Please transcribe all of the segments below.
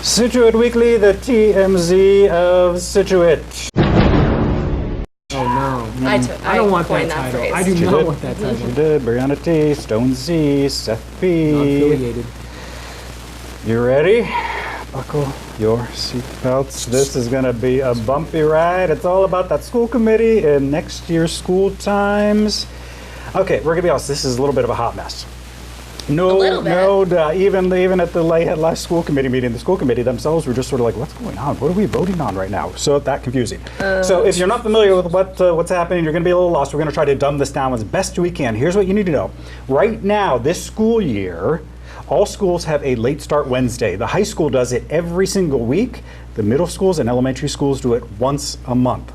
Scituate Weekly, the TMZ of Scituate. Oh no. I don't want that coined title. phrase. I do She not did. want that title. She did. Brianna T, Stone Z, Seth P. Non-affiliated. You ready? Buckle your seatbelts. This is going to be a bumpy ride. It's all about that school committee and next year's school times. Okay, we're going to be honest. This is a little bit of a hot mess. Even at the last school committee meeting, the school committee themselves were just sort of like, what's going on? What are we voting on right now? So that confusing. So if you're not familiar with what's happening, you're going to be a little lost. We're going to try to dumb this down as best we can. Here's what you need to know. Right now, this school year, all schools have a late start Wednesday. The high school does it every single week. The middle schools and elementary schools do it once a month.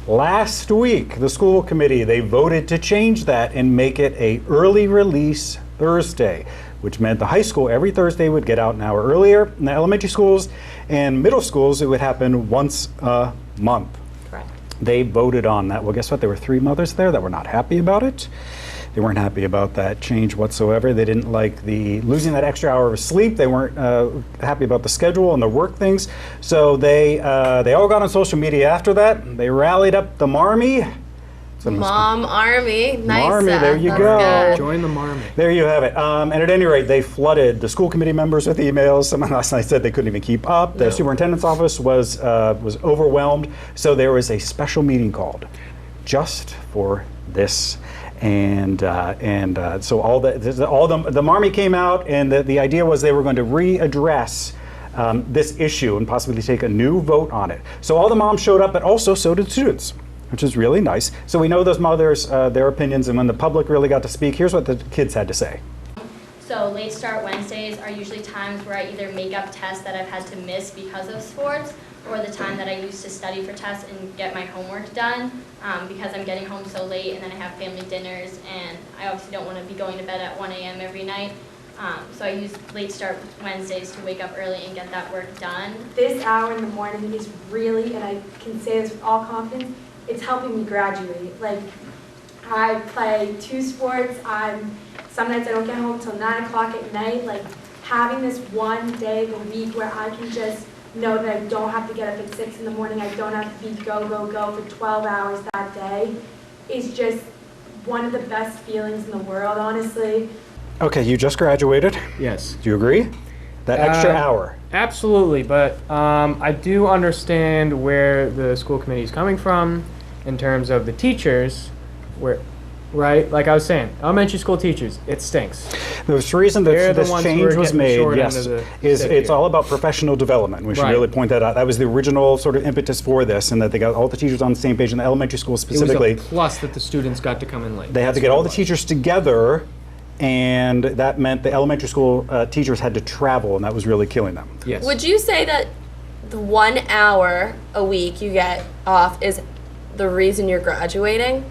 Last week, the school committee, they voted to change that and make it a early release Thursday, which meant the high school every Thursday would get out an hour earlier. In the elementary schools and middle schools, it would happen once a month. Correct. They voted on that. Well, guess what? There were 3 mothers there that were not happy about it. They weren't happy about that change whatsoever. They didn't like the losing that extra hour of sleep. They weren't happy about the schedule and the work things. So they all got on social media after that. They rallied up the Marmy. Mom Army. Nice. Marmy, there you That's go. good. Join the Marmy. There you have it. And at any rate, they flooded the school committee members with emails. Someone last night said they couldn't even keep up. The superintendent's office was overwhelmed. So there was a special meeting called just for this. And so all the Marmy came out, and the idea was they were going to readdress this issue and possibly take a new vote on it. So all the moms showed up, but also so did students, which is really nice. So we know those mothers, their opinions, and when the public really got to speak, here's what the kids had to say. So late start Wednesdays are usually times where I either make up tests that I've had to miss because of sports, or the time that I used to study for tests and get my homework done, because I'm getting home so late and then I have family dinners, and I obviously don't want to be going to bed at 1 a.m. every night. So I use late start Wednesdays to wake up early and get that work done. This hour in the morning is really, and I can say this with all confidence, it's helping me graduate. Like, I play 2 sports. Some nights I don't get home till 9 o'clock at night. Like, having this one day of the week where I can just know that I don't have to get up at 6 in the morning, I don't have to be go for 12 hours that day, is just one of the best feelings in the world, honestly. Okay, you just graduated. Yes. Do you agree? That extra hour. Absolutely, but I do understand where the school committee is coming from in terms of the teachers, right? Like I was saying, elementary school teachers, it stinks. The reason that They're the this ones who change are was getting the made, short yes, end of the is stick it's here. all about professional development. We should Right. really point that out. That was the original sort of impetus for this, and that they got all the teachers on the same page in the elementary school specifically. It was a plus that the students got to come in late. They had to That's get what all it the was. teachers together, and that meant the elementary school teachers had to travel, and that was really killing them. Yes. Would you say that the 1 hour a week you get off is the reason you're graduating?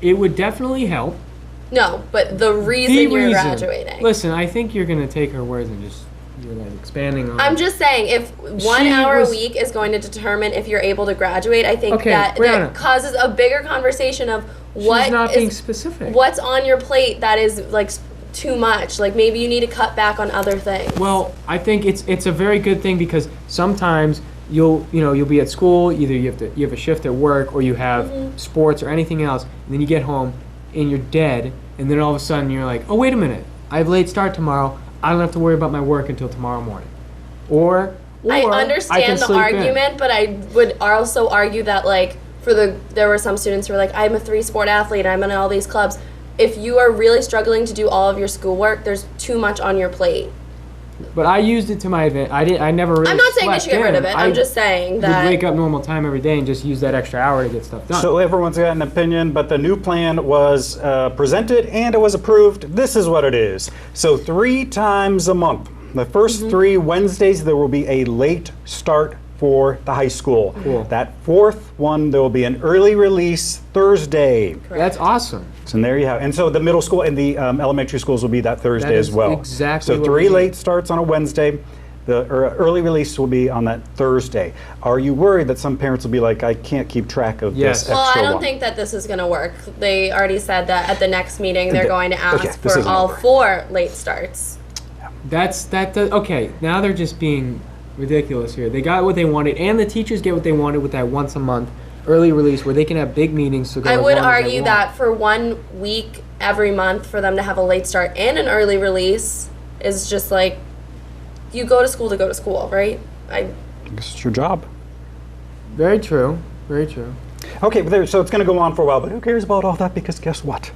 It would definitely help. No, but the reason you're graduating. Listen, I think you're going to take her words and just you're like expanding on. I'm just saying, if 1 She hour was- a week is going to determine if you're able to graduate, I think Okay, that Brianna. causes a bigger conversation of what She's not is- being specific. what's on your plate that is like too much. Like maybe you need to cut back on other things. Well, I think it's a very good thing because sometimes you'll be at school, either you have a shift at work or you have sports or anything else, and then you get home and you're dead, and then all of a sudden you're like, oh wait a minute, I have late start tomorrow. I don't have to worry about my work until tomorrow morning. Or I can understand the sleep in. argument, but I would also argue that like there were some students who were like, I'm a 3-sport athlete, I'm in all these clubs. If you are really struggling to do all of your schoolwork, there's too much on your plate. But I used it to my advantage. I never really. I'm not saying they slept should get rid in. of it. I'm just saying that. Would wake up normal time every day and just use that extra hour to get stuff done. So everyone's got an opinion, but the new plan was presented and it was approved. This is what it is. So 3 times a month, the first 3 Wednesdays, there will be a late start for the high school. Cool. That 4th one, there will be an early release Thursday. That's awesome. So there you have it. And so the middle school and the elementary schools will be that Thursday That as is well. exactly So what 3 we need. late starts on a Wednesday. The early release will be on that Thursday. Are you worried that some parents will be like, I can't keep track of Yes. this Well, extra I don't one? think that this is going to work. They already said that at the next meeting they're going to ask this for isn't all over. 4 late starts. Okay, now they're just being ridiculous here. They got what they wanted, and the teachers get what they wanted with that once a month early release where they can have big meetings to go I as would long as they argue want. that for 1 week every month for them to have a late start and an early release is just like, you go to school, right? It's your job. Very true. Very true. Okay, so it's going to go on for a while, but who cares about all that? Because guess what?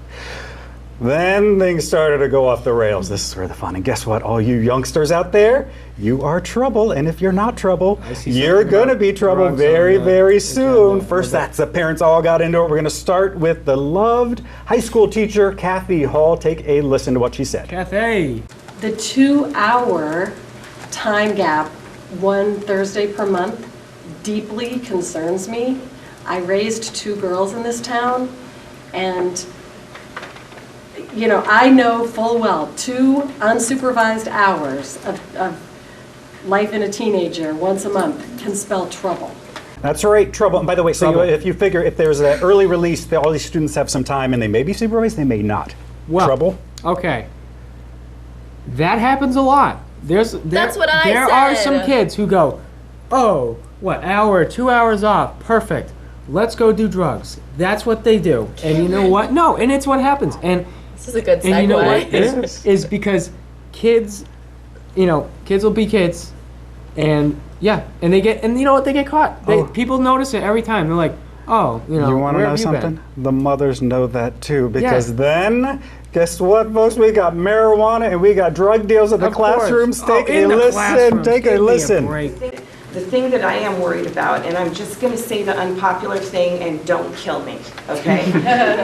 Then things started to go off the rails. This is where the fun. And guess what? All you youngsters out there, you are trouble. And if you're not trouble, you're something going to about be trouble drugs very, on the very agenda. soon. First, that's the parents all got into it. We're going to start with the loved high school teacher, Kathy Hall. Take a listen to what she said. Kathy. The 2-hour time gap, one Thursday per month, deeply concerns me. I raised 2 girls in this town, and I know full well 2 unsupervised hours of life in a teenager once a month can spell trouble. That's right, trouble. And by the way, so Trouble. if you figure if there's an early release, all these students have some time and they may be supervised, they may not. Well, Trouble? Okay. That happens a lot. That's what I There are said. some kids who go, oh, what, hour, 2 hours off, perfect. Let's go do drugs. That's what they do. And you know what? No, and it's what happens. And This is a good segue. you know what? It is. Is because kids, kids will be kids, and and they get, and you know what? They get caught. People notice it every time. They're like, oh, You want to where know have you something? been? The mothers know that too, because Yeah. then, guess what, folks? We got marijuana and we got drug deals at the Of course. classrooms. Take in a the listen. classrooms. Take Give a me listen. break. The thing that I am worried about, and I'm just going to say the unpopular thing and don't kill me, okay?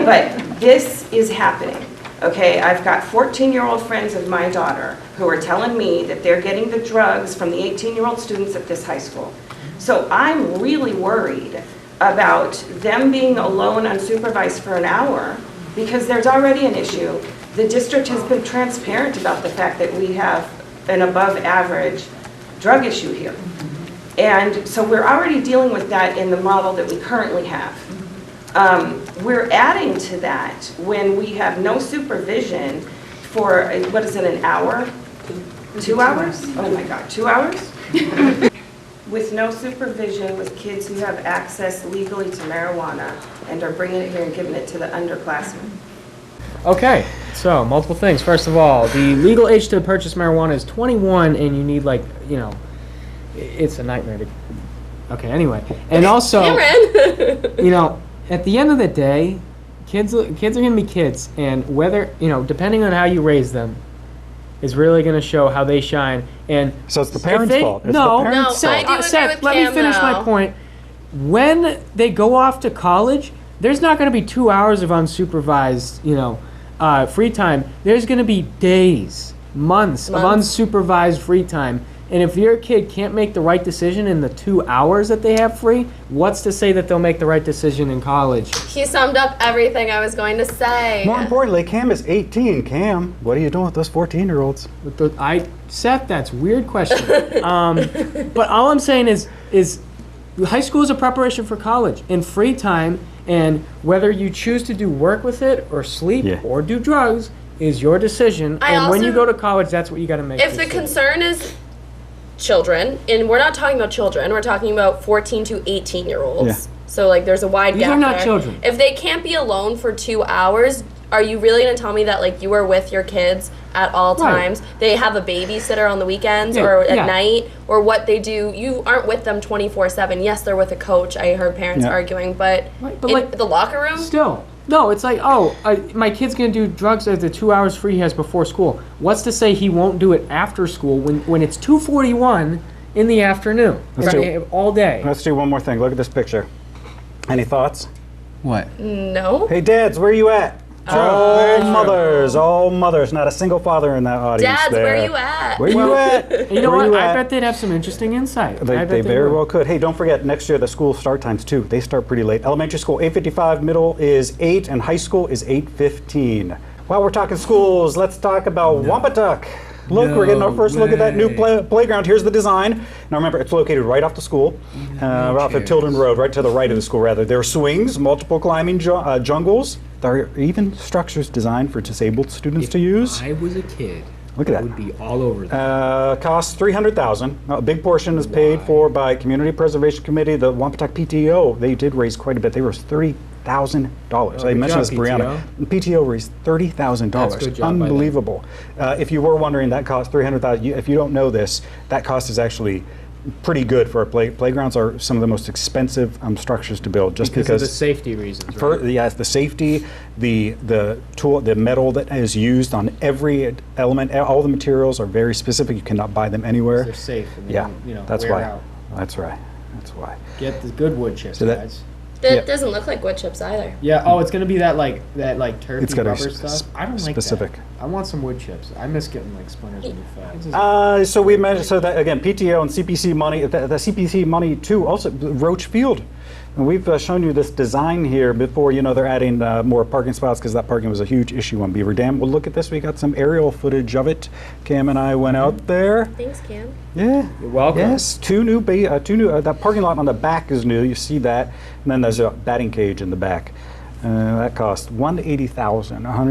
But this is happening, okay? I've got 14-year-old friends of my daughter who are telling me that they're getting the drugs from the 18-year-old students at this high school. So I'm really worried about them being alone unsupervised for an hour because there's already an issue. The district has been transparent about the fact that we have an above average drug issue here. And so we're already dealing with that in the model that we currently have. We're adding to that when we have no supervision for, what is it, an hour? 2 hours? Oh my God, 2 hours? With no supervision with kids who have access legally to marijuana and are bringing it here and giving it to the underclassmen. Okay, so multiple things. First of all, the legal age to purchase marijuana is 21, and you need it's a nightmare to. Okay, anyway, and also, Cameron! at the end of the day, kids are gonna be kids, and whether depending on how you raise them, is really gonna show how they shine. And So it's the if parents' they- fault. It's no, the parents' No, fault. I do agree Seth, with let Cam, me finish my though. point. When they go off to college, there's not going to be 2 hours of unsupervised, free time. There's going to be days, months of unsupervised free time. And if your kid can't make the right decision in the 2 hours that they have free, what's to say that they'll make the right decision in college? He summed up everything I was going to say. More importantly, Cam is 18. Cam, what are you doing with those 14-year-olds? Seth, that's a weird question. But all I'm saying is high school is a preparation for college, and free time, and whether you choose to do work with it or sleep or do drugs is your decision. And when you go to college, that's what you got to make. If the concern is children, and we're not talking about children, we're talking about 14 to 18-year-olds. Yeah. So there's a wide These gap are not there. children. If they can't be alone for 2 hours, are you really going to tell me that you are with your kids at all Right. times? They have a babysitter on the weekends Yeah, or at yeah. night, or what they do. You aren't with them 24/7. Yes, they're with a coach. I heard parents Yeah. arguing, but, Right, but in the locker room, Still. No, it's like, my kid's going to do drugs at the 2 hours free he has before school. What's to say he won't do it after school when it's 2:41 in the afternoon? Let's and do- they have all day. Let's do one more thing. Look at this picture. Any thoughts? What? no. Hey, dads, where you at? All mothers, not a single father in that audience. Dads, there. where you at? Where you at? You know Where what? you I at? bet they'd have some interesting insight. They I bet very would. well could. Hey, don't forget, next year the school start times too. They start pretty late. Elementary school 8:55, middle is 8, and high school is 8:15. While we're talking schools, let's talk about Wampatuck. Look, we're getting our first look at that new playground. Here's the design. Now remember, it's located right off the school, off of Tilden Road, right to the right of the school, rather. There are swings, multiple climbing jungles. There are even structures designed for disabled students to use. I was a kid. Look at I that. would be all over that. Costs $300,000. A big portion is paid for by Community Preservation Committee. The Wampatuck PTO, they did raise quite a bit. They raised $30,000. I good mentioned this, job, Brianna. The PTO raised $30,000. That's a good job by them. Unbelievable. If you were wondering, that cost $300,000. If you don't know this, that cost is actually pretty good for a playgrounds. Are some of the most expensive structures to build, just Because of the safety reasons, right? yes, the safety, the tool, the metal that is used on every element, all the materials are very specific. You cannot buy them anywhere. They're safe and they Yeah, don't, that's wear why. out. That's right. That's why. Get the good wood chips, So that- guys. That Yeah. doesn't look like wood chips either. Yeah. Oh, it's gonna be that turfy It's gotta be rubber stuff. I don't specific. like that. I want some wood chips. I miss getting like splinters when you fat. So we mentioned, so that again, PTO and CPC money, the CPC money too, also Roach Field. And we've shown you this design here before, they're adding more parking spots because that parking was a huge issue on Beaver Dam. Well, look at this. We got some aerial footage of it. Cam and I went out there. Thanks, Cam. Yeah. You're welcome. Yes, two new, that parking lot on the back is new. You see that. And then there's a batting cage in the back. That cost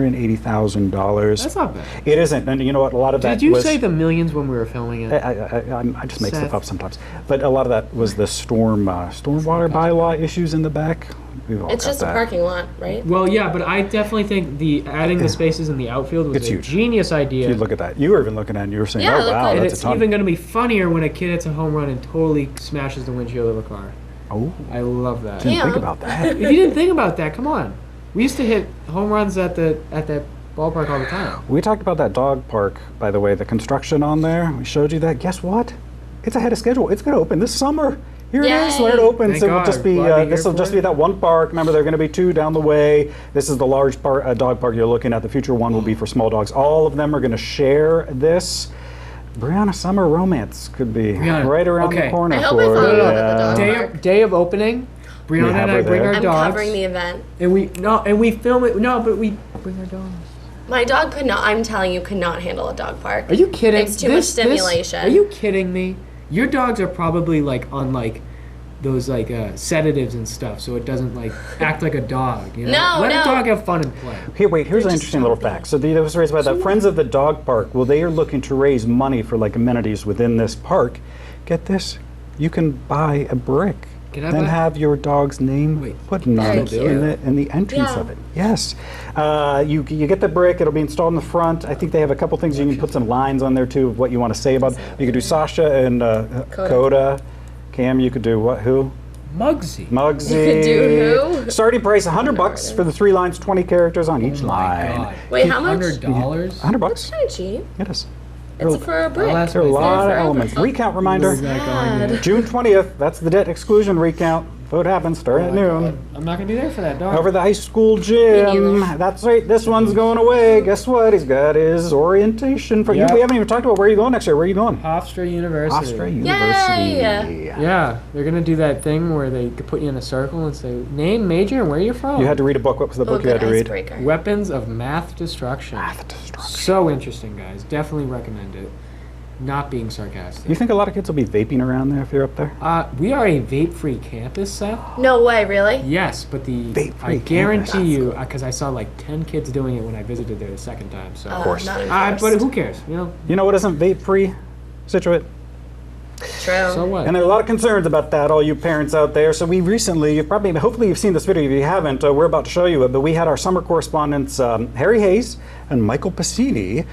$180,000. That's not bad. It isn't. And you know what? A lot of that Did you was... say the millions when we were filming it? I just make Seth. stuff up sometimes. But a lot of that was the stormwater bylaw issues in the back. We've all It's got just a that. parking lot, right? Well, yeah, but I definitely think adding the spaces in the outfield was It's a huge. genius idea. You look at that. You were even looking at it and you were saying, Yeah, it oh, looked wow, like- and that's it's a ton. even going to be funnier when a kid hits a home run and totally smashes the windshield of a car. Oh, I love that. didn't think Yeah. about that. If you didn't think about that, come on. We used to hit home runs at that ballpark all the time. We talked about that dog park, by the way, the construction on there. We showed you that. Guess what? It's ahead of schedule. It's going to open this summer. Here it is, when it Yay. opens. Thank It will God. just be. Glad to hear This will for just it. be that one park. Remember, there are going to be two down the way. This is the large dog park you're looking at. The future one will be for small dogs. All of them are going to share this. Brianna, summer romance could be Brianna, right around okay. the corner I hope for I fall in you. love at the dog Yeah. park. Day of opening, Brianna have and her I bring there? our I'm dogs. covering the event. And we film it. No, but we bring our dogs. My dog could not, I'm telling you, could not handle a dog park. Are you kidding? It's too much stimulation. Are you kidding me? Your dogs are probably on those sedatives and stuff, so it doesn't act like a dog. You know? No, Let no. a dog have fun and play. Here's an interesting little fact. So this was raised by the Friends of the Dog Park. Well, they are looking to raise money for amenities within this park. Get this, you can buy a brick. Can I then buy- have your dog's name put on Very it cute. in the entrance Yeah. of it. Yes. You get the brick. It'll be installed in the front. I think they have a couple things. You can put some lines on there, too, of what you want to say about it. You could do Sasha and Coda. Cam, you could do what? Who? Mugsy. Muggsy. You could do who? Starting price $100 for the 3 lines, 20 characters on each line. God. Wait, how much? $100? $100. Kind of cheap. It is. It's for a brick. I'll ask There are a my lot of forever. elements. Recount reminder. Where's that going to? June 20th. That's the debt exclusion recount. Vote happens starting at noon. I'm not gonna be there for that dog. Over the high school gym. neither. That's right. This one's going away. Guess what? He's got his orientation for you. Yeah. We haven't even talked about where you going next year. Where are you going? Hofstra University. Hofstra University. Yeah, they're gonna do that thing where they could put you in a circle and say name, major, and where you're from. You had to read a book. What was the Oh, book you had good to read? icebreaker. Weapons of Math Destruction. Math destruction. So interesting, guys. Definitely recommend it. Not being sarcastic. You think a lot of kids will be vaping around there if you're up there? We are a vape-free campus, Seth. No way, really? Yes, but Vape-free I guarantee campus. you, because I saw 10 kids doing it when I visited there the second time. So, Of course. Not enforced. but who cares? You know what isn't vape-free? Scituate. True. So what? And there are a lot of concerns about that, all you parents out there. So we recently, hopefully you've seen this video. If you haven't, we're about to show you it. But we had our summer correspondents, Harry Hayes and Michael Passini,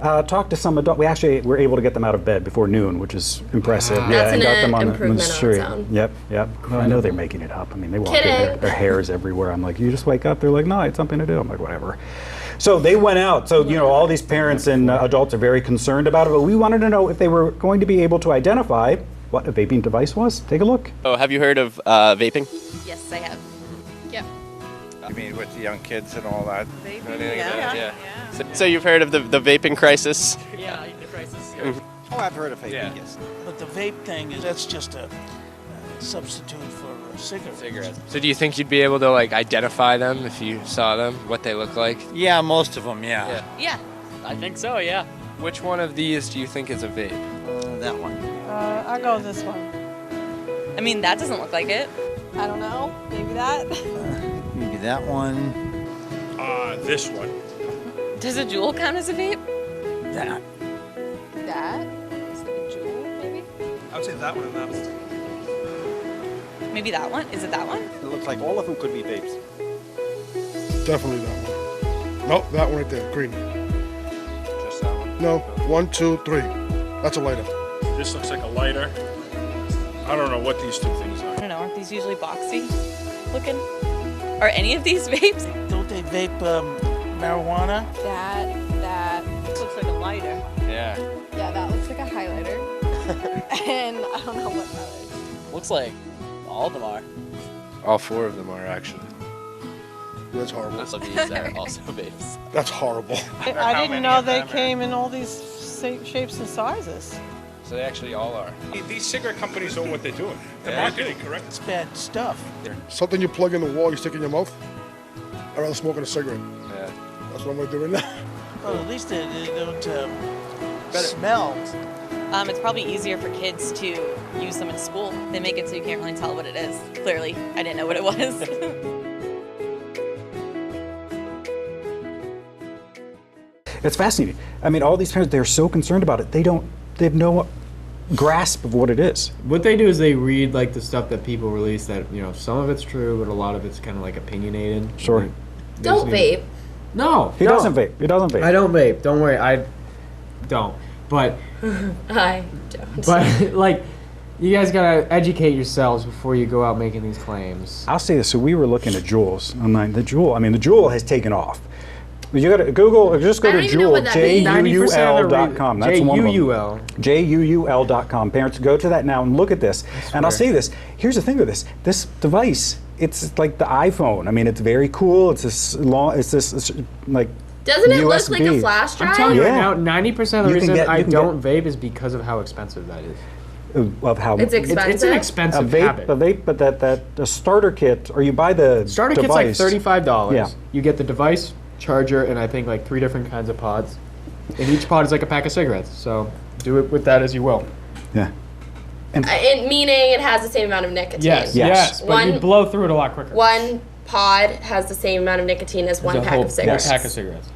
talk to some adult. We actually were able to get them out of bed before noon, which is impressive. Wow. That's and an got them on the improvement on street. its own. Yep. Well, I know they're making it up. I mean, they walk in, Kidding. their hair is everywhere. I'm like, you just wake up. They're like, no, I had something to do. I'm like, whatever. So they went out. So, all these parents and adults are very concerned about it. But we wanted to know if they were going to be able to identify what a vaping device was. Take a look. Oh, have you heard of vaping? Yes, I have. Yep. You mean with the young kids and all that? Yeah. So you've heard of the vaping crisis? Oh, I've heard of vaping, Yeah. yes. But the vape thing that's just a substitute for cigarettes. So do you think you'd be able to identify them if you saw them, what they look like? Yeah, most of them, yeah. Yeah. I think so, yeah. Which one of these do you think is a vape? That one. I'll go with this one. I mean, that doesn't look like it. I don't know. Maybe that. Maybe that one. This one. Does a Juul count as a vape? That. I'd say that one and that one. Maybe that one? Is it that one? It looks like all of them could be vapes. Definitely that one. Nope, that one right there, green. Just that one? No, 1, 2, 3. That's a lighter. This looks like a lighter. I don't know what these two things I are. don't know. Aren't these usually boxy looking? Are any of these vapes? Don't they vape marijuana? That Looks like a lighter. Yeah. yeah, that looks like a highlighter. And I don't know what that is. Looks like all of them are. All 4 of them are actually. That's horrible. Most of these are also vapes. That's horrible. I didn't know they came in all these shapes and sizes. So they actually all are. These cigarette companies know what they're doing. They're Yeah. marketing, correct? It's bad stuff. Something you plug in the wall, you stick in your mouth. I'd rather smoking a cigarette. Yeah. That's what I'm gonna do right now. Well, at least they don't smell. It's probably easier for kids to use them in school. They make it so you can't really tell what it is. Clearly, I didn't know what it was. It's fascinating. I mean, all these parents, they're so concerned about it. They have no grasp of what it is. What they do is they read like the stuff that people release that, you know, some of it's true, but a lot of it's kind of like opinionated. Sure. Don't vape. No. He doesn't vape. He doesn't vape. I don't vape. Don't worry. I don't. But I don't. but like you guys gotta educate yourselves before you go out making these claims. I'll say this. So we were looking at Juuls online. The Juul has taken off. You got to Google, just go I to don't even know Juul, what that means. JUUL.com. That's one of them. JUUL. JUUL.com. Parents, go to that now and look at this. And I'll say this. Here's the thing with this. This device, it's like the iPhone. I mean, it's very cool. It's this long. It's like. Doesn't it USB. look like a flash drive? I'm telling you Yeah. right now, 90% of the You can reason get- I you can don't vape is because of how expensive that is. Of how It's expensive. It's an a expensive vape, habit. a vape, but that a starter kit, or you buy the Starter device. kit's like $35. Yeah. You get the device, charger, and I think like 3 different kinds of pods. And each pod is like a pack of cigarettes. So do it with that as you will. Yeah. Meaning it has the same amount of nicotine. Yes. But you One- blow through it a lot quicker. One pod has the same amount of nicotine as one There's a pack whole of cigarettes. pack of cigarettes.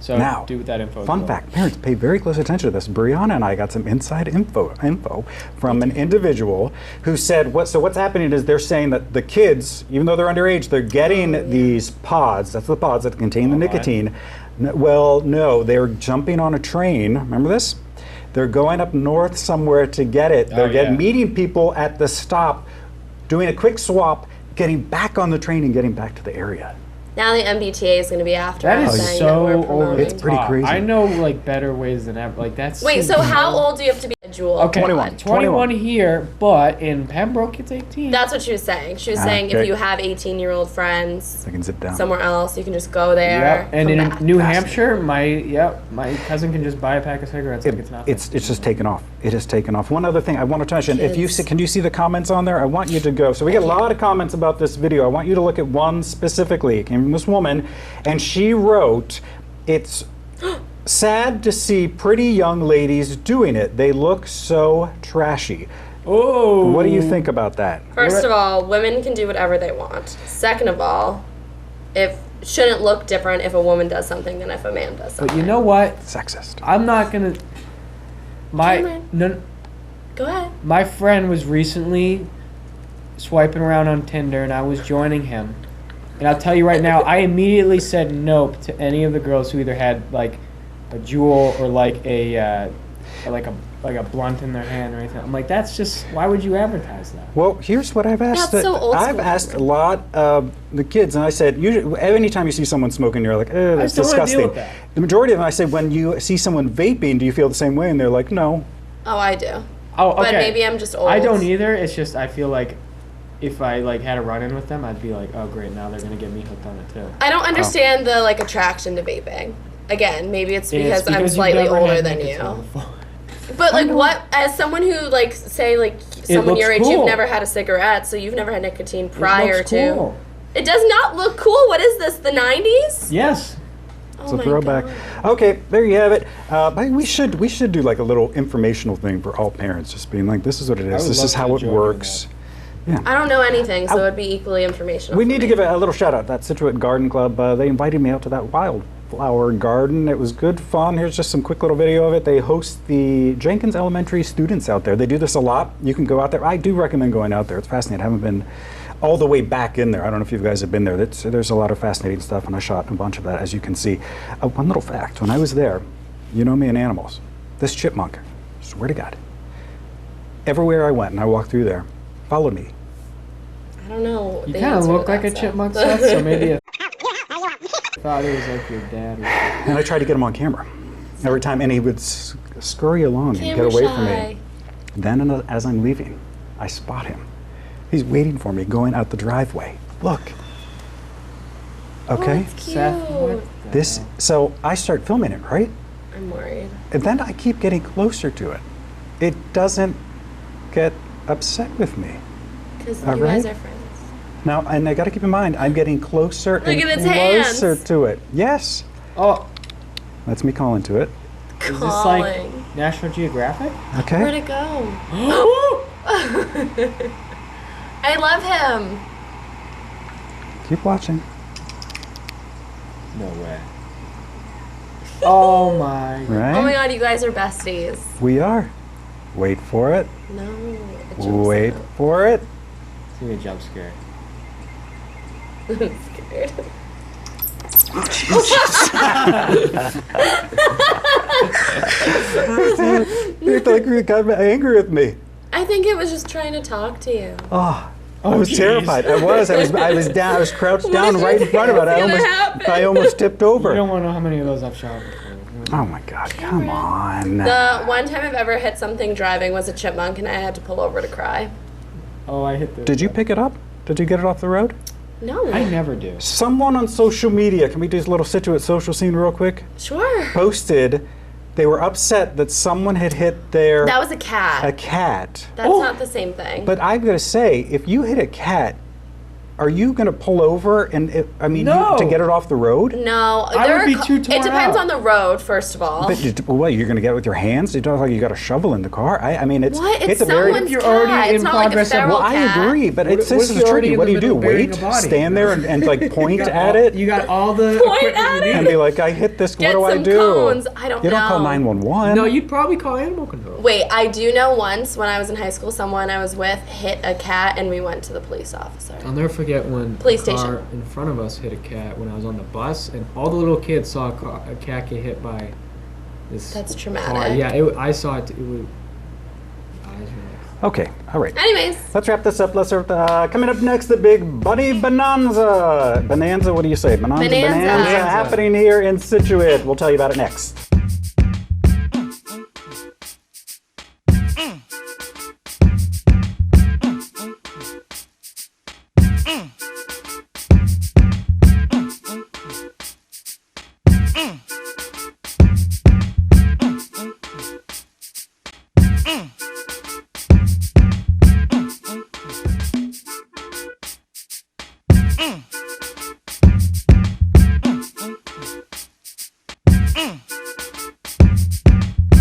So Now, do with that info. as Fun well. fact, parents, pay very close attention to this. Brianna and I got some inside info from an individual who said, what's happening is they're saying that the kids, even though they're underage, they're getting these pods, that's the pods that contain the nicotine. Well, no, they're jumping on a train, remember this? They're going up north somewhere to get it. They're meeting people at the stop, doing a quick swap, getting back on the train and getting back to the area. Now the MBTA is going to be after That us is saying so that we're over. promoting. It's pretty crazy. I know like better ways than ever. Like that's. Wait, so how old do you have to be a Juul? Okay, 21 here, but in Pembroke it's 18. That's what she was saying. She was Ah, saying okay. if you have 18-year-old friends I can sit down. somewhere else, you can just go there. Yep. And come in back. New Hampshire, my cousin can just buy a pack of cigarettes like it's nothing. It's just taken off. It has taken off. One other thing I want to mention, if you Kids. can you see the comments on there? I want you to go. So we get a lot of comments about this video. I want you to look at one specifically. It came from this woman, and she wrote, "It's sad to see pretty young ladies doing it. They look so trashy." Oh. What do you think about that? First of all, women can do whatever they want. Second of all, it shouldn't look different if a woman does something than if a man does something. But you know what? Sexist. I'm not gonna. Cameron. No, Go ahead. my friend was recently swiping around on Tinder, and I was joining him. And I'll tell you right now, I immediately said nope to any of the girls who either had like a Juul or like a blunt in their hand or anything. I'm like, that's just, why would you advertise that? Well, here's what I've asked. That's so old I've school. asked a lot of the kids, and I said, usually, anytime you see someone smoking, you're like, that's just don't wanna deal disgusting. with that. The majority of them, I said, when you see someone vaping, do you feel the same way? And they're like, no. Oh, I do. Oh, okay. But maybe I'm just old. I don't either. It's just I feel like if I like had a run-in with them, I'd be like, oh great, now they're gonna get me hooked on it too. I don't understand the like attraction to vaping. Again, maybe it's because I'm you've slightly never older had than nicotine you. before. But like, what as someone who like say like someone looks your age, cool. you've never had a cigarette, so you've never had nicotine prior looks to. cool. It does not look cool. What is this? The 90s? Yes. It's a throwback. Okay, there you have it. But we should do like a little informational thing for all parents, just being like, this is what it I is. would This love is to how it join in works. I don't know anything, so it'd be equally informational. We for need to me. give a little shout out. That Scituate Garden Club, they invited me out to that wild flower garden. It was good fun. Here's just some quick little video of it. They host the Jenkins Elementary students out there. They do this a lot. You can go out there. I do recommend going out there. It's fascinating. I haven't been all the way back in there. I don't know if you guys have been there. There's a lot of fascinating stuff, and I shot a bunch of that, as you can see. One little fact, when I was there, you know me and animals. This chipmunk, swear to God, everywhere I went and I walked through there, followed me. I don't know. You kind of look like a chipmunk, Seth, so maybe I thought it was like your dad or something. And I tried to get him on camera every time, and he would scurry along and get away from me. Then, as I'm leaving, I spot him. He's waiting for me, going out the driveway. Look. Okay. Oh, that's cute. So I start filming it, right? I'm worried. And then I keep getting closer to it. It doesn't get upset with me. Because All you right? guys are friends. Now, and I got to keep in mind, I'm getting closer and at its closer hands. to it. Yes. Oh. That's me calling to it. Is this like National Geographic? Okay. Where'd it go? I love him. Keep watching. No way. Oh my. Right? Oh my god, you guys are besties. We are. Wait for it. No. Wait for it. It's gonna be a jump scare. I'm scared. You like you got angry with me. I think it was just trying to talk to you. Oh, I was terrified. I was down. I was crouched down right in front of it. I almost tipped over. You don't want to know how many of those I've shot before. Oh my God! Come on. The one time I've ever hit something driving was a chipmunk, and I had to pull over to cry. Oh, I hit the. Did you pick it up? Did you get it off the road? No. I never do. Someone on social media, can we do this little Scituate social scene real quick? Sure. Posted, they were upset that someone had hit their... That was a cat. A cat. That's not the same thing. But I've got to say, if you hit a cat, are you going to pull over and, to get it off the road? No. I would be too torn It depends out. on the road, first of all. But what, you're going to get it with your hands? You don't like you got a shovel in the car? I mean, it's What? It's a very... someone's You're cat. already It's in not like a progress of- feral Well, I cat. agree, but What this if is you're already tricky. in What the do you do? middle burying Wait, a body? stand there and like point at it? You got all the Point equipment at you it? need. And be like, I hit this, Get what do I some do? cones. I don't You don't call know. 911. No, you'd probably call animal control. Wait, I do know once when I was in high school, someone I was with hit a cat, and we went to the police officer. I'll never forget when Police a car station. in front of us hit a cat when I was on the bus, and all the little kids saw a cat get hit by this That's car. traumatic. Yeah, I saw it. It was. Eyes were Okay, all right. Anyways. Let's wrap this up. Coming up next, the big Bunny Bonanza. Bonanza, what do you say? Bonanza happening here in Scituate. We'll tell you about it next.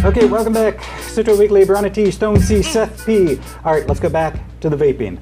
Okay, welcome back. Scituate Weekly, Brownie T, Stone C, Seth P. All right, let's go back to the vaping.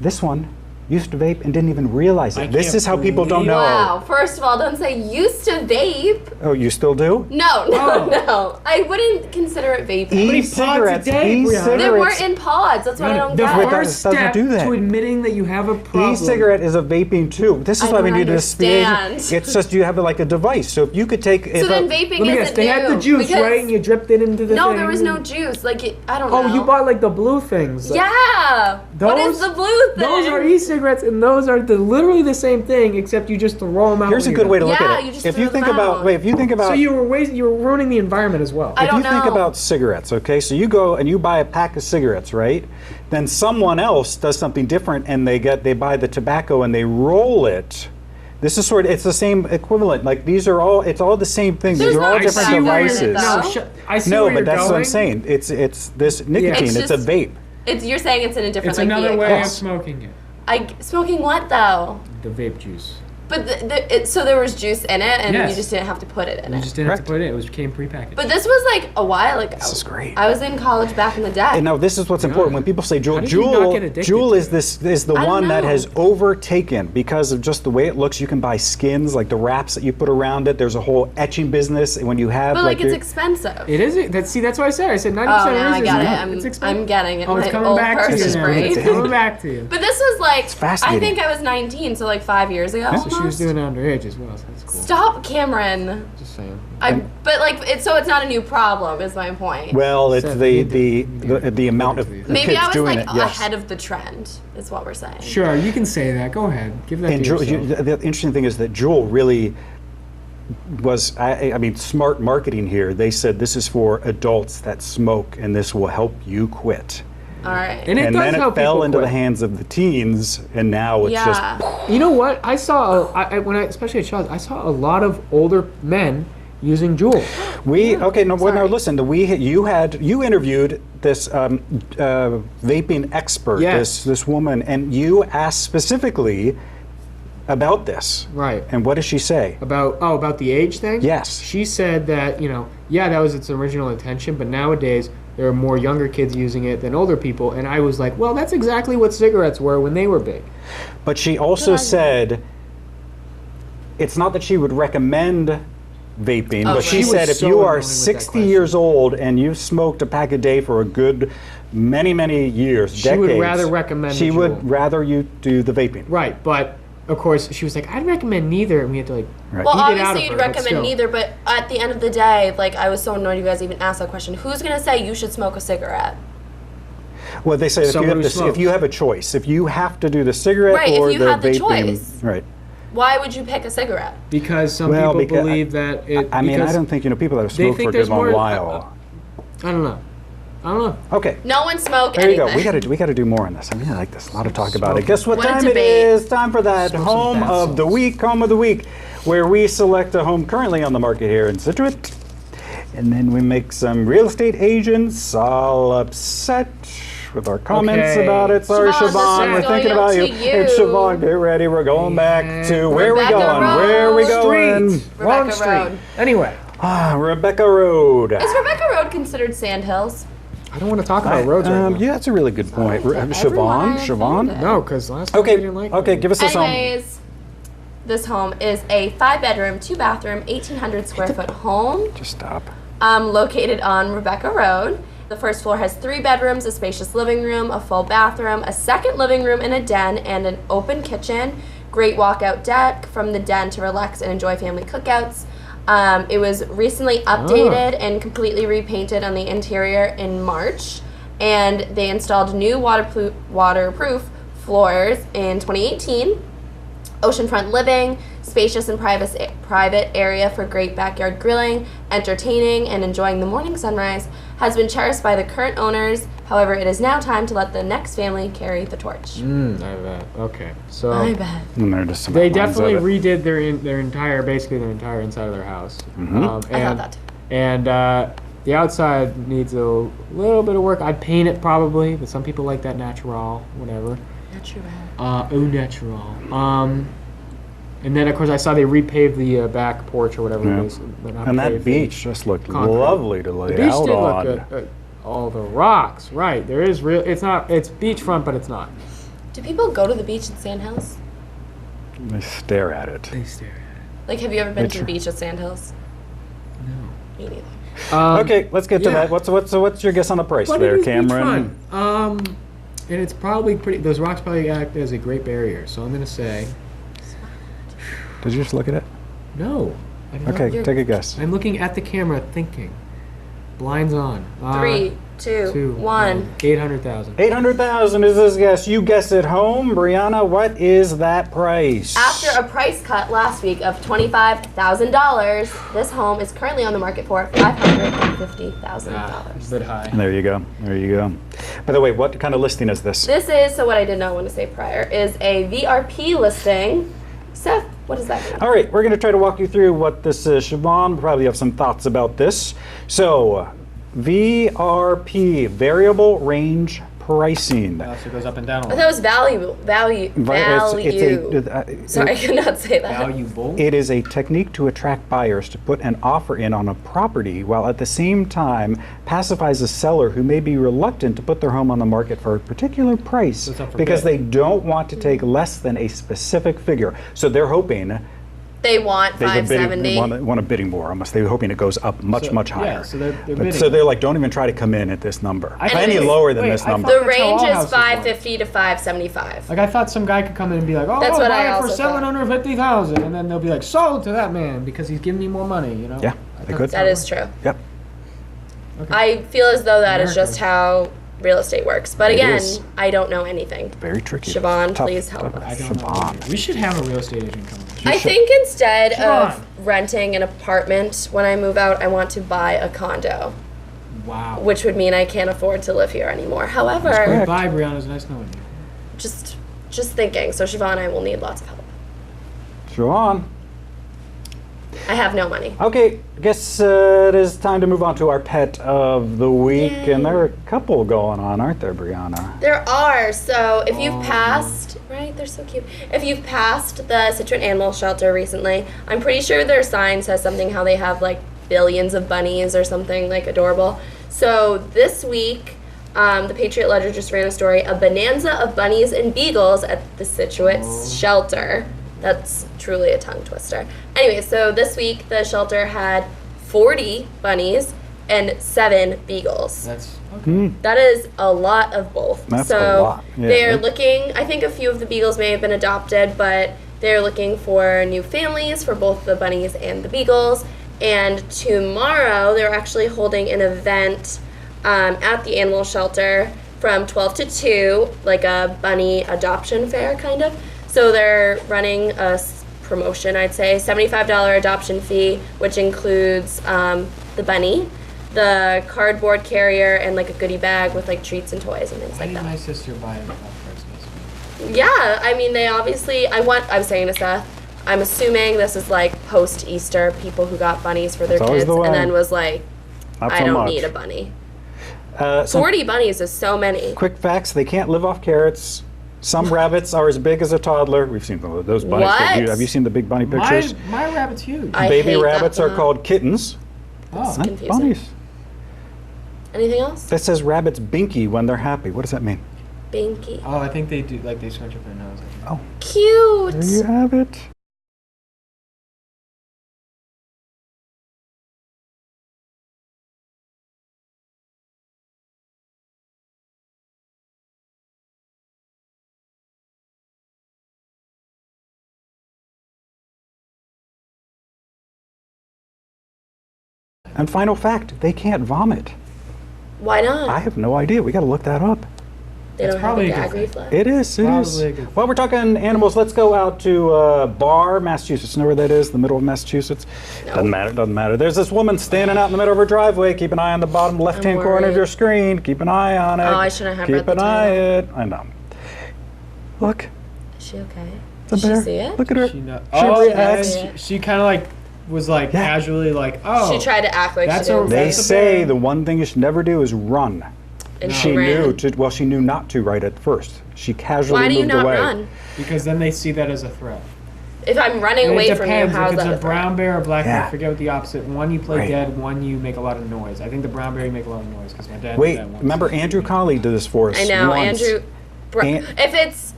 This one used to vape and didn't even realize it. This is how people don't know. Wow. First of all, don't say used to vape. Oh, you still do? No. I wouldn't consider it vaping. E-cigarettes. They weren't in pods. That's what I don't get. first step to admitting that you have a problem. E-cigarette is a vaping too. This is I why we don't need to understand. It's just you have like a device. So if you could take. So then vaping Let me isn't guess, they had the new, juice, because- right? And you dripped it into the No, thing. there was no juice. Like, I don't know. Oh, you bought like the blue things. Yeah. What is the blue thing? Those are e-cigarettes, and those are literally the same thing, except you just throw them out. Here's a good way to look at it. you just If you throw think them about, out. wait, if you think about. So you were ruining the environment as well. If you think about cigarettes, okay, so you go and you buy a pack of cigarettes, right? Then someone else does something different, and they buy the tobacco and they roll it. This is it's the same equivalent. Like these are all, it's all the same thing. There's These are all no different tobacco in it, devices. though. I see No, where but you're that's what I'm going. saying. It's this nicotine. It's It's a just- vape. You're saying it's in a different It's another vehicle. way of smoking it. Smoking what though? The vape juice. But so there was juice in it, and Yes. you just didn't have to put it in You it. just didn't have to put it in. It came prepackaged. But this was like a while ago. This is great. I was in college back in the day. And now this is what's important. When people say Jewel, How did you not get Jewel, addicted Jewel to is the I don't one that know. has overtaken because of just the way it looks. You can buy skins, like the wraps that you put around it. There's a whole etching business when you have But like it's your- expensive. It is. That's what I said. I said 90% Oh, now I reason. got it. It's expensive. I'm getting it. Oh, it's My coming old back to you person's now. brain. It's coming back to you. But this was like, fascinating. I think I was 19, so like 5 years ago. So she was almost. doing it underage as well, so that's cool. Stop, Cameron. Just saying. But like, so it's not a new problem, is my point. Well, it's Said the amount of Maybe kids I was doing like it. Yes. ahead of the trend, is what we're saying. Sure, you can say that. Go ahead. Give that And to Jewel, yourself. the interesting thing is that Jewel really was, I mean, smart marketing here. They said this is for adults that smoke, and this will help you quit. All right. And it does then help it fell people into the quit. hands of the teens, and now it's Yeah. just. You know what? I saw especially at Shaw's, I saw a lot of older men using Juul. No, listen. You interviewed this vaping expert, Yes. this woman, and you asked specifically about this. Right. And what does she say? About the age thing? Yes. She said that, that was its original intention, but nowadays there are more younger kids using it than older people. And I was like, well, that's exactly what cigarettes were when they were big. But she also said it's not that she would recommend vaping, but she said if you are 60 years old and you've smoked a pack a day for a good many, many years, She decades, would rather recommend she the would Juul. rather you do the vaping. Right, but of course she was like, I'd recommend neither, and we had to like Right. Well, eat it out of obviously her, you'd but recommend still. neither, but at the end of the day, like, I was so annoyed you guys even asked that question. Who's going to say you should smoke a cigarette? Well, they say if you, Someone have who if smokes. you have a choice, if you have to do the cigarette Right, if or you the had the vaping, choice. right? Why would you pick a cigarette? Because some Well, people because- believe that it. I mean, I because don't think people that have they smoked think for a there's good long more- while. I don't know. Okay. No one smoke There you anything. go. We got to do more on this. I really like this. A lot of talk about it. Guess what What a time it debate. is? Time for that Smoke some home bath of the salts. week. Home of the week, where we select a home currently on the market here in Scituate, and then we make some real estate agents all upset with our comments Okay. about it. Sorry, Siobhan, this Siobhan, we're is thinking going about out you. to And you. Siobhan, get ready. We're going back to where are we Rebecca going? Where are we Road. going? Wrong Rebecca street. Road. Anyway, Rebecca Road. Is Rebecca Road considered Sandhills? I don't want to talk about roads right now. Yeah, that's a really good point. Everyone Siobhan, I Siobhan. offended. No, because last time Okay, we didn't like okay, it. give us this home. Anyways, this home is a 5-bedroom, 2-bathroom, 1,800 square foot home. Just stop. Located on Rebecca Road. The first floor has 3 bedrooms, a spacious living room, a full bathroom, a second living room and a den, and an open kitchen. Great walkout deck from the den to relax and enjoy family cookouts. It was recently updated and completely repainted on the interior in March, and they installed new waterproof floors in 2018. Oceanfront living, spacious and private area for great backyard grilling, entertaining, and enjoying the morning sunrise has been cherished by the current owners. However, it is now time to let the next family carry the torch. I bet. Okay, so I bet. And there are just some they outlines of definitely it. redid their entire inside of their house. Mhm. I thought that too. And the outside needs a little bit of work. I'd paint it probably, but some people like that natural, whatever. Au natural. And then of course I saw they repaved the back porch or whatever Yeah. it is. But not And that paved, beach just looked concrete. lovely to lay The beach out did on. look good. All the rocks, right? There is real. It's not. It's beachfront, but it's not. Do people go to the beach in Sandhills? They stare at it. They stare at Like, have you ever been They to the tr- beach at Sandhills? No. Me neither. Okay, let's get to yeah. that. What's your guess on the price But there, it is Cameron? beachfront. And it's probably pretty. Those rocks probably act as a great barrier. So I'm gonna say Did you just look at it? no. I did not. Okay, take a guess. I'm looking at the camera, thinking. Blinds on. 3, 2, 1. 800,000. 800,000 is this guess. You guess it home. Brianna, what is that price? After a price cut last week of $25,000, this home is currently on the market for $550,000. A bit high. There you go. There you go. By the way, what kind of listing is this? This is, so what I did not want to say prior, is a VRP listing. Seth, what does that mean? All right, we're going to try to walk you through what this is. Siobhan probably have some thoughts about this. So, VRP, Variable Range pricing. So it goes up and down a I lot. thought it was value. Sorry, I could not say that. Valuable. It is a technique to attract buyers to put an offer in on a property while at the same time pacifies a seller who may be reluctant to put their home on the market for a particular price it's up for because bid. they don't want to take less than a specific figure. So they're hoping They want they 570. want a bidding war almost. They're hoping it goes up much higher. Yeah, so they're But bidding. so they're like, don't even try to come in at this number. I Any think- lower than wait, this I number. thought The that's how range all is houses work. 550 to 575. Like I thought some guy could come in and be like, "Oh, That's I'll what buy I it for also thought. 750,000," and then they'll be like, "Sold to that man because he's giving me more money." You know? Yeah, I they thought could. That is true. Yep. I feel as though that is America. just how real estate works. But It again, is. I don't know anything. Very tricky. Siobhan, Tough, please help tough. us. I don't know. We should have a real estate agent come on. I think instead Siobhan. of renting an apartment when I move out, I want to buy a condo, Wow. which would mean I can't afford to live here anymore. However, Goodbye, Brianna. It's nice knowing you. just thinking. So Siobhan, I will need lots of help. Siobhan. I have no money. Okay, I guess it is time to move on to our pet of the week. Yay. And there are a couple going on, aren't there, Brianna? There are. So if you've passed, right, they're so cute. If you've passed the Scituate Animal Shelter recently, I'm pretty sure their sign says something how they have like billions of bunnies or something like adorable. So this week, the Patriot Ledger just ran a story, a bonanza of bunnies and beagles at the Scituate Shelter. That's truly a tongue twister. Anyway, so this week the shelter had 40 bunnies and 7 beagles. That's That is a lot of both. That's so a lot. Yeah, they're that- looking, I think a few of the beagles may have been adopted, but they're looking for new families for both the bunnies and the beagles. And tomorrow they're actually holding an event at the animal shelter from 12 to 2, like a bunny adoption fair kind of. So they're running a promotion, I'd say, $75 adoption fee, which includes the bunny, the cardboard carrier, and like a goodie bag with like treats and toys and things Why like didn't that. my sister buy it for Christmas? Yeah, I mean, they obviously, I was saying to Seth, I'm assuming this is like post-Easter, people who got bunnies for their It's always kids the way. and then was like, Not I so don't much. need a bunny. Some 40 bunnies is so many. quick facts, they can't live off carrots. Some rabbits are as big as a toddler. We've seen those bunnies. What? Have you seen the big bunny pictures? My rabbit's huge. I Baby hate that rabbits are one. called kittens. Oh. Not confusing. bunnies. Anything else? That says rabbits binky when they're happy. What does that mean? Binky. Oh, I think they do. Like they scrunch up their nose. I think. Oh, Cute. there you have it. And final fact, they can't vomit. Why not? I have no idea. We got to look that up. They don't have a probably a good gag thing. reflex. It is. It Probably is. a good- Well, we're talking animals. Let's go out to Barre, Massachusetts. Know where that is? The middle of Massachusetts. No. Doesn't matter. Doesn't matter. There's this woman standing out in the middle of her driveway. Keep an eye on the bottom left-hand corner of worried. your screen. Keep an eye on it. Oh, I shouldn't have Keep read the an eye title. it. I know. Look, Is she okay? it's a Did she bear. see it? Look at her. She know- She oh, reacts. and she kind of like was like Yeah. casually like, oh. She tried to act like That's she didn't. a- They That's a say bear. the one thing you should never do is run. And She she ran. knew to. Well, she knew not to right at first. She casually Why do you moved not away. run? Because then they see that as a threat. If I'm running And away it from you, depends how's if it's that a a threat? brown bear or black bear. Yeah. I forget what the opposite. One you play Right. dead. One you make a lot of noise. I think the brown bear you make a lot of noise because my dad. Wait, did that once. remember Andrew Colley did this for us. I know, once. Andrew. An- If it's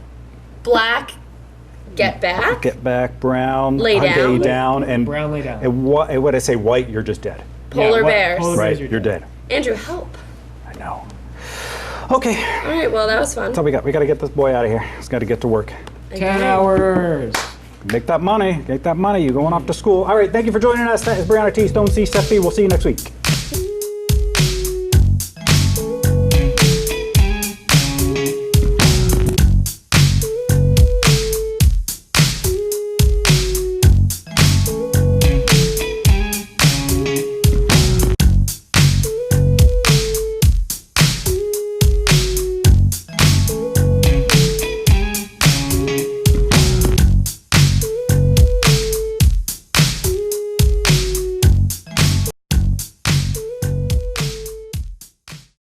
black, get back. Get back, brown. Lay Lay down. down, and Brown lay down. what I say, white, you're just dead. Polar what- bears. polar Right, bears you're dead. Andrew, help. I know. Okay, All right, well, that was fun. that's all we got. We got to get this boy out of here. He's got to get to work. 10 hours. Make that money. Get that money. You're going off to school. All right, thank you for joining us. That is Brianna T. Stone C. Seth B. We'll see you next week.